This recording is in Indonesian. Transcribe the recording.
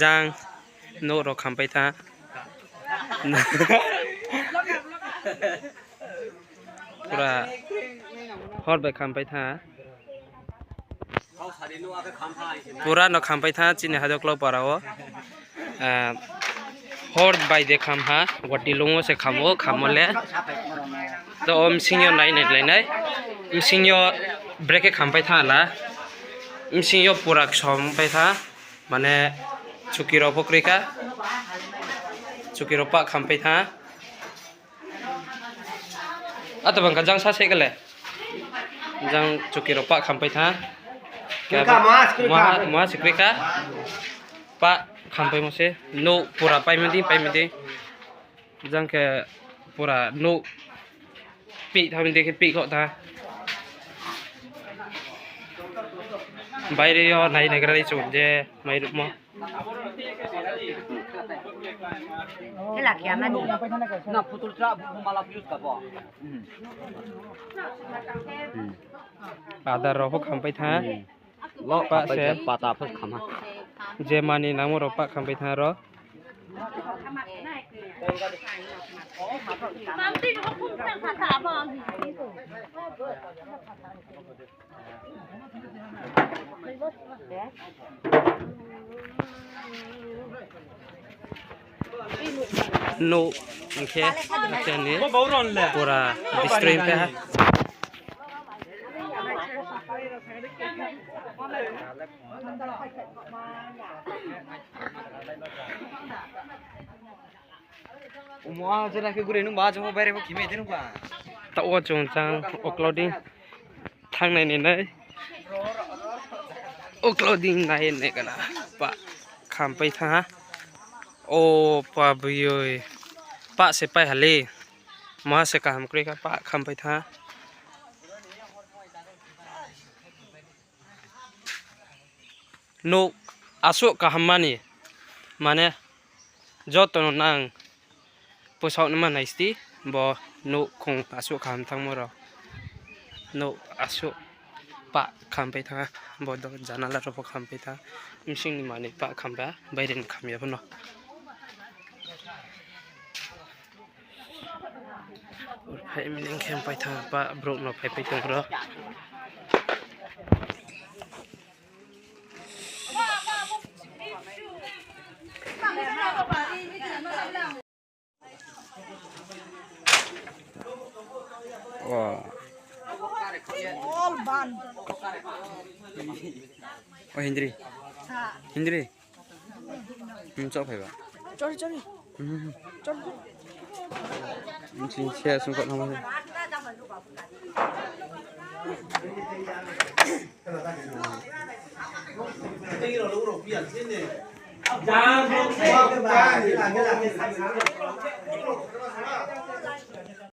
jang no ro khampai tha pura hot bai khampai tha pura no khampai tha chini hadok lo parao hor bai de kham ha wati longo se khamole to om singyo nai nai singyo breke khampai tha la singyo purak som pai tha mane chukiro pokrika chukiro pa khampai tha atau bang kajang sa segale jang chukiro pa khampai tha ma sikrika pa khampai mo se no pura pai medi jang ke pura no pi thamin de ke pi ko tha বাইরে নাই নেগরাই চুপ যে মাইরুপ মো Thế là kìa mà đi. Nó phụ thuộc ra mà làm chút cả bỏ. Ada ropo khampai tha Lo pa se pata phất khăm ha. je mani namo ropa khampai tha ro no okay ni pura distrain pe ha Umwa jera ke gure nu ba jmo bare mo khime denu ba. ta o chung chang uploading thang nai nai uploading nai ne kana pa khampai tha o pa buyoi pa se pai hale ma se kam kre ka pa khampai tha no asuk ka hammani mane jotono nang pusau nama naisti bo no khong asuk kham thang moro no asuk pa khampai tha bo do janala ro khampai tha msing ni mane pa khamba bairen khamya bno ur phai mining khampai tha pa bro no phai pai tong ro Wah. All ban. Oh Hindri. Hindri. Chok phải ba. Chori. Chori. Xin xe xuống cận không thôi.